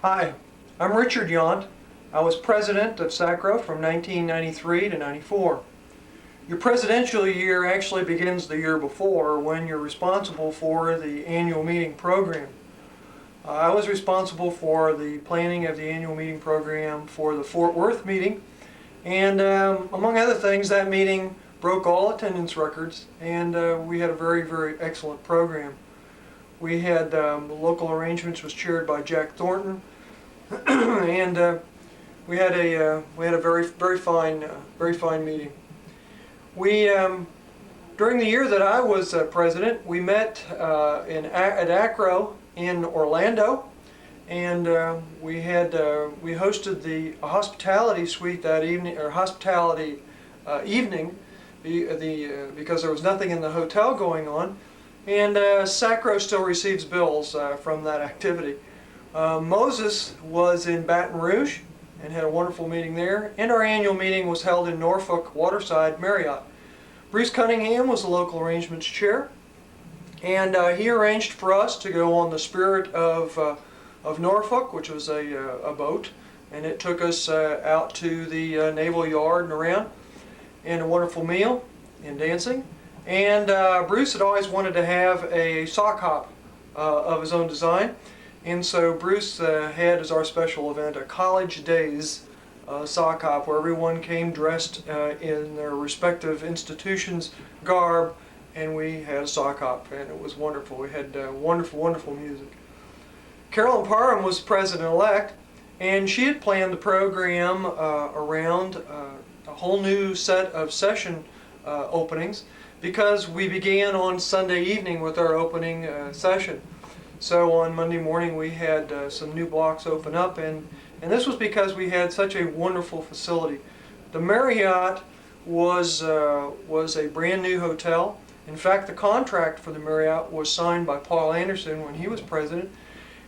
Hi, I'm Richard Yount. I was president of SACRAO from 1993 to 94. Your presidential year actually begins the year before when you're responsible for the annual meeting program. I was responsible for the planning of the annual meeting program for the Fort Worth meeting, and among other things, that meeting broke all attendance records, and we had a very excellent program. We had the local arrangements was chaired by Jack Thornton, and we had a very fine meeting. We during the year that I was president, we met at SACRAO in Orlando, and we hosted the hospitality suite that evening, or hospitality evening, because there was nothing in the hotel going on, and SACRAO still receives bills from that activity. Moses was in Baton Rouge and had a wonderful meeting there, and our annual meeting was held in Norfolk Waterside Marriott. Bruce Cunningham was the local arrangements chair, and he arranged for us to go on the Spirit of Norfolk, which was a boat, and it took us out to the Naval Yard and around, and a wonderful meal and dancing. And Bruce had always wanted to have a sock hop of his own design, and so Bruce had as our special event a College Days sock hop where everyone came dressed in their respective institutions' garb, and we had a sock hop, and it was wonderful. We had wonderful music. Carolyn Parham was president-elect, and she had planned the program around a whole new set of session openings, because we began on Sunday evening with our opening session. So on Monday morning we had some new blocks open up, and this was because we had such a wonderful facility. The Marriott was a brand new hotel. In fact, the contract for the Marriott was signed by Paul Anderson when he was president,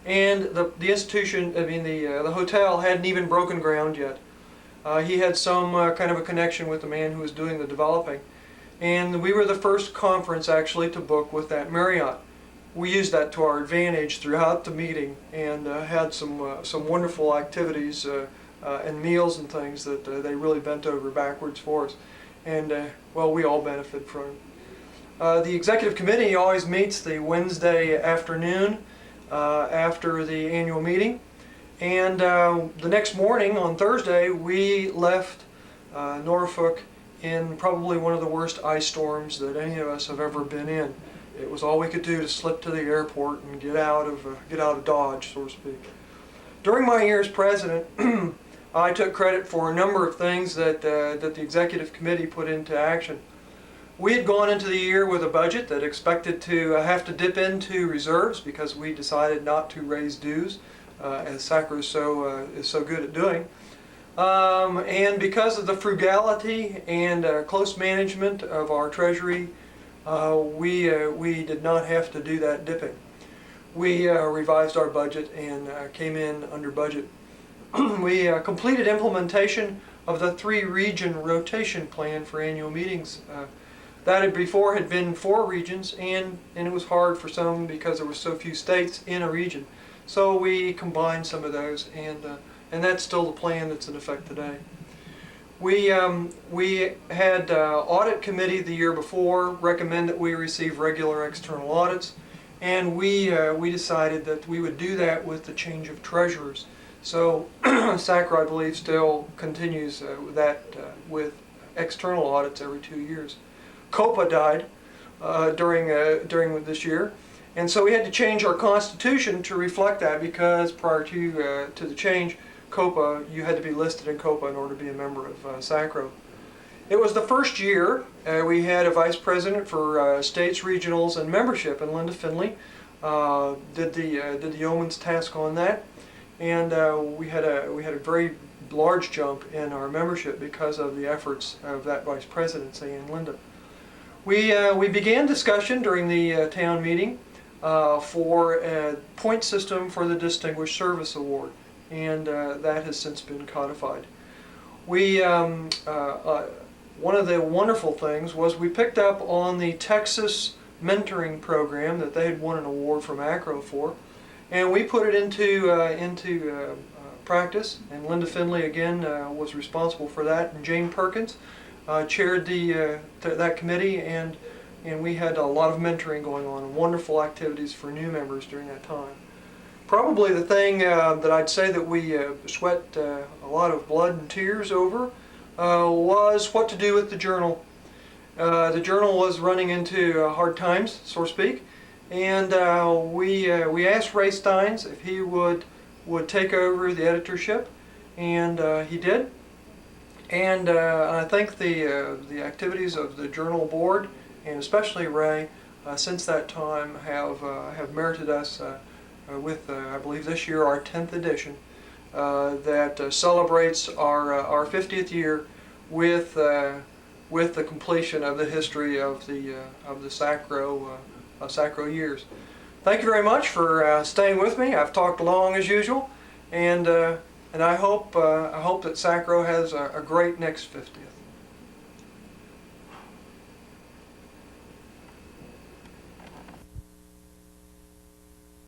and the institution, the hotel hadn't even broken ground yet. He had some kind of a connection with the man who was doing the developing, and we were the first conference actually to book with that Marriott. We used that to our advantage throughout the meeting, and had some wonderful activities and meals and things that they really bent over backwards for us, and well, we all benefit from it. The executive committee always meets the Wednesday afternoon after the annual meeting, and the next morning on Thursday we left Norfolk in probably one of the worst ice storms that any of us have ever been in. It was all we could do to slip to the airport and get out of Dodge, so to speak. During my year as president, I took credit for a number of things that the executive committee put into action. We had gone into the year with a budget that expected to have to dip into reserves because we decided not to raise dues, as SACRAO is so good at doing. And because of the frugality and close management of our treasury, we did not have to do that dipping. We revised our budget and came in under budget. We completed implementation of the 3-region rotation plan for annual meetings. That had before been 4 regions, and it was hard for some because there were so few states in a region. So we combined some of those, and that's still the plan that's in effect today. We had audit committee the year before recommend that we receive regular external audits, and we decided that we would do that with the change of treasurers. So SACRAO, I believe, still continues that with external audits every 2 years. COPA died during this year, and so we had to change our constitution to reflect that, because prior to the change, COPA, you had to be listed in COPA in order to be a member of SACRAO. It was the first year we had a vice president for states, regionals, and membership, and Linda Finley did the yeoman's task on that, and we had a very large jump in our membership because of the efforts of that vice presidency and Linda. We began discussion during the town meeting for a point system for the Distinguished Service Award, and that has since been codified. One of the wonderful things was we picked up on the Texas mentoring program that they had won an award from SACRAO for, and we put it into practice. And Linda Finley again was responsible for that, and Jane Perkins chaired that committee, and we had a lot of mentoring going on and wonderful activities for new members during that time. Probably the thing that I'd say that we sweat a lot of blood and tears over was what to do with the journal. The journal was running into hard times, so to speak, and we asked Ray Steins if he would take over the editorship, and he did. And I think the activities of the journal board, and especially Ray, since that time have merited us with I believe this year our 10th edition that celebrates our 50th year with the completion of the history of the SACRAO years. Thank you very much for staying with me. I've talked long as usual, and I hope that SACRAO has a great next 50th.